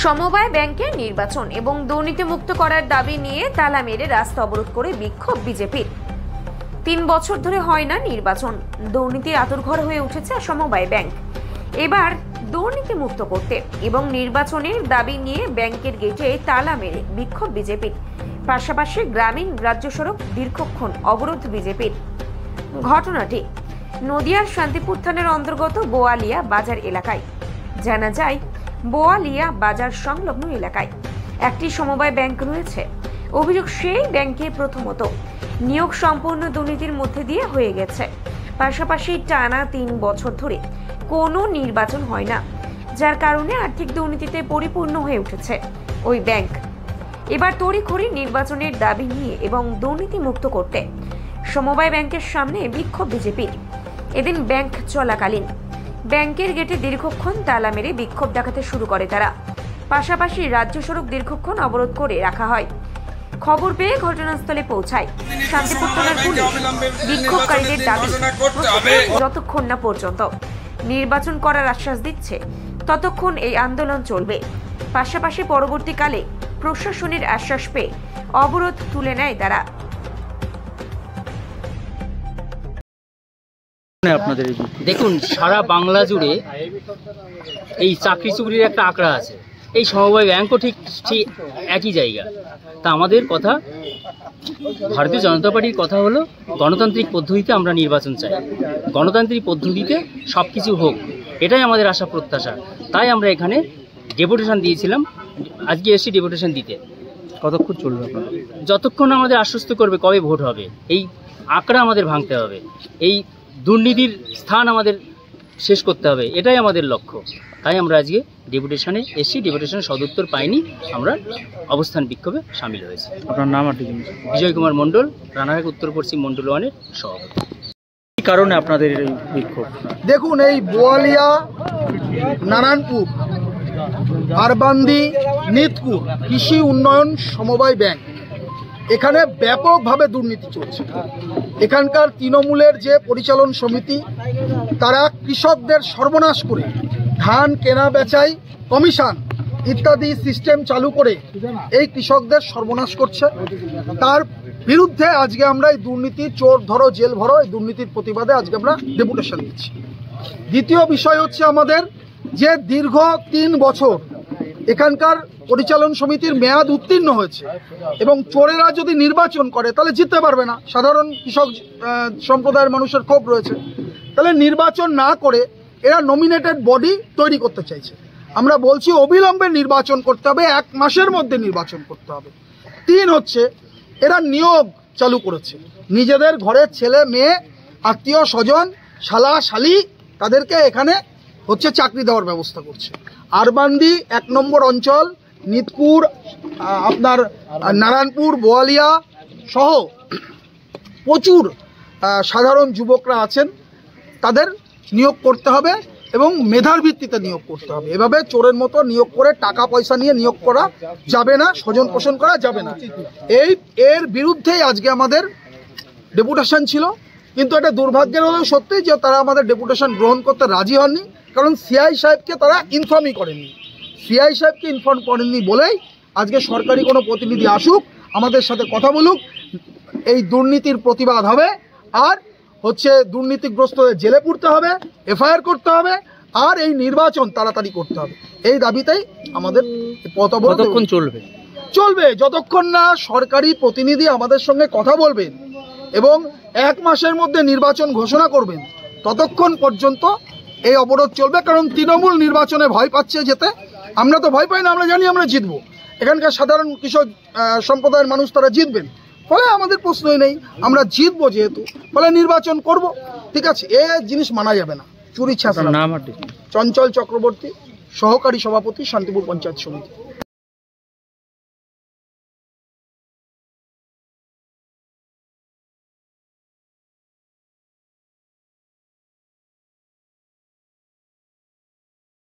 সমবায় ব্যাংকের নির্বাচন এবং দুর্নীতিমুক্ত করার দাবি নিয়ে তালা মেরে রাস্তা অবরোধ করে বিক্ষোভ বিজেপির। ৩ বছর ধরে হয় না নির্বাচন, দুর্নীতির আঁতুড়ঘর হয়ে উঠেছে সমবায় ব্যাংক। এবার দুর্নীতিমুক্ত করতে এবং নির্বাচনের দাবি নিয়ে ব্যাংকের গেটে তালা মেরে বিক্ষোভ বিজেপির। পাশাপাশি গ্রামীণ রাজ্য সড়ক দীর্ঘক্ষণ অবরোধ বিজেপির। ঘটনাটি নদিয়ার শান্তিপুর থানার অন্তর্গত বোয়ালিয়া বাজার এলাকায়। জানা যায়, বোয়ালিয়া বাজার সংলগ্ন এলাকায় একটি সমবায় ব্যাংক রয়েছে। অভিযোগ, সেই ব্যাংকে প্রথমত নিয়োগ সম্পূর্ণ দুর্নীতির মধ্যে দিয়ে হয়ে গেছে। পাশাপাশি টানা ৩ বছর ধরে কোনো নির্বাচন হয় না, যার কারণে আর্থিক দুর্নীতিতে পরিপূর্ণ হয়ে উঠেছে ওই ব্যাংক। এবার তড়িঘড়ি নির্বাচনের দাবি নিয়ে এবং দুর্নীতি মুক্ত করতে সমবায় ব্যাংকের সামনে বিক্ষোভ বিজেপির। এদিন ব্যাংক চলাকালীন ব্যাংকের গেটে দীর্ঘক্ষণ তালা মেরে বিক্ষোভ দেখাতে শুরু করে তারা। পাশাপাশি রাজ্য সড়ক দীর্ঘক্ষণ অবরোধ করে রাখা হয়। খবর পেয়ে ঘটনাস্থলে পৌঁছায় শান্তিপুর থানার পুলিশ। বিক্ষোভকারীদের দাবি, যতক্ষণ না পর্যন্ত নির্বাচন করার আশ্বাস দিচ্ছে ততক্ষণ এই আন্দোলন চলবে। পাশাপাশি পরবর্তীকালে প্রশাসনের আশ্বাস পেয়ে অবরোধ তুলে নেয় তারা। দেখুন, সারা বাংলা জুড়ে এই চাকরি চুকরির একটা আঁকড়া আছে। এই সমবায় ব্যাংকও ঠিক একই জায়গা। তা আমাদের কথা, ভারতীয় জনতা পার্টির কথা হলো, গণতান্ত্রিক পদ্ধতিতে আমরা নির্বাচন চাই। গণতান্ত্রিক পদ্ধতিতে সব কিছু হোক, এটাই আমাদের আশা প্রত্যাশা। তাই আমরা এখানে ডেপুটেশন দিয়েছিলাম। আজকে এসেছি ডেপুটেশন দিতে। কতক্ষণ চলবে? যতক্ষণ আমাদের আশ্বস্ত করবে কবে ভোট হবে। এই আঁকড়া আমাদের ভাঙতে হবে, এই দুর্নীতির স্থান আমাদের শেষ করতে হবে, এটাই আমাদের লক্ষ্য। তাই আমরা আজকে ডেপুটেশনে এসেছি। ডেপুটেশনের সদুত্তর পাইনি, আমরা অবস্থান বিক্ষোভে সামিল হয়েছি। আপনার নাম? বিজয় কুমার মণ্ডল, রানাঘাট উত্তর পশ্চিম মণ্ডল 1-এর সভাপতি। কি কারণে আপনাদের এই বিক্ষোভ? দেখুন, এই বোয়ালিয়া, নারায়ণপুর, আরবান্দি, নিতপুর কৃষি উন্নয়ন সমবায় ব্যাংক, এখানে ব্যাপকভাবে দুর্নীতি চলছে। এখানকার তৃণমূলের যে পরিচালন সমিতি, তারা কৃষকদের সর্বনাশ করে ধান কেনা বেচাই কমিশন ইত্যাদি সিস্টেম চালু করে এই কৃষকদের সর্বনাশ করছে। তার বিরুদ্ধে আজকে আমরা এই দুর্নীতি, চোর ধরো জেল ভরো, এই দুর্নীতির প্রতিবাদে আজকে আমরা ডেপুটেশন দিচ্ছি। দ্বিতীয় বিষয় হচ্ছে আমাদের যে দীর্ঘ 3 বছর এখানকার পরিচালন সমিতির মেয়াদ উত্তীর্ণ হয়েছে এবং চোরেরা যদি নির্বাচন করে তাহলে জিততে পারবে না। সাধারণ কৃষক সম্প্রদায়ের মানুষের ক্ষোভ রয়েছে। তাহলে নির্বাচন না করে এরা নমিনেটেড বডি তৈরি করতে চাইছে। আমরা বলছি অবিলম্বে নির্বাচন করতে হবে, 1 মাসের মধ্যে নির্বাচন করতে হবে। 3 হচ্ছে, এরা নিয়োগ চালু করেছে। নিজেদের ঘরের ছেলে মেয়ে, আত্মীয় স্বজন, শালা শালি, তাদেরকে এখানে হচ্ছে চাকরি দেওয়ার ব্যবস্থা করছে। আরবান্দি 1 নম্বর অঞ্চল, নিতপুর, আপনার নারায়ণপুর, বোয়ালিয়া সহ প্রচুর সাধারণ যুবকরা আছেন, তাদের নিয়োগ করতে হবে এবং মেধার ভিত্তিতে নিয়োগ করতে হবে। এভাবে চোরের মতো নিয়োগ করে টাকা পয়সা নিয়ে নিয়োগ করা যাবে না, স্বজন পোষণ করা যাবে না। এর বিরুদ্ধেই আজকে আমাদের ডেপুটেশন ছিল। কিন্তু এটা দুর্ভাগ্যের হলেও সত্যি যে তারা আমাদের ডেপুটেশন গ্রহণ করতে রাজি হননি, কারণ সিআই সাহেবকে তারা ইনফর্মই করেননি। সিআই সাহেবকে ইনফর্ম করেননি বলেই আজকে সরকারি কোনো প্রতিনিধি আসুক, আমাদের সাথে কথা বলুক, এই দুর্নীতির প্রতিবাদ হবে। আর হচ্ছে দুর্নীতিগ্রস্তদের জেলে পুরতে হবে, এফআইআর করতে হবে, আর এই নির্বাচন তাড়াতাড়ি করতে হবে। এই দাবিতেই আমাদের পথ অবরোধ চলবে যতক্ষণ না সরকারি প্রতিনিধি আমাদের সঙ্গে কথা বলবেন এবং 1 মাসের মধ্যে নির্বাচন ঘোষণা করবেন, ততক্ষণ পর্যন্ত এই অবরোধ চলবে। কারণ তৃণমূল নির্বাচনে ভয় পাচ্ছে যেতে। আমরা তো ভয় পাই না, আমরা জানি আমরা জিতবো। এখানকার সাধারণ কৃষক সম্প্রদায়ের মানুষ তারা জিতবেন, ফলে আমাদের প্রশ্নই নেই, আমরা জিতবো যেহেতু, ফলে নির্বাচন করব। ঠিক আছে, এ জিনিস মানা যাবে না। চুরি ছাড়া। নাম? চঞ্চল চক্রবর্তী, সহকারী সভাপতি, শান্তিপুর পঞ্চায়েত সমিতি।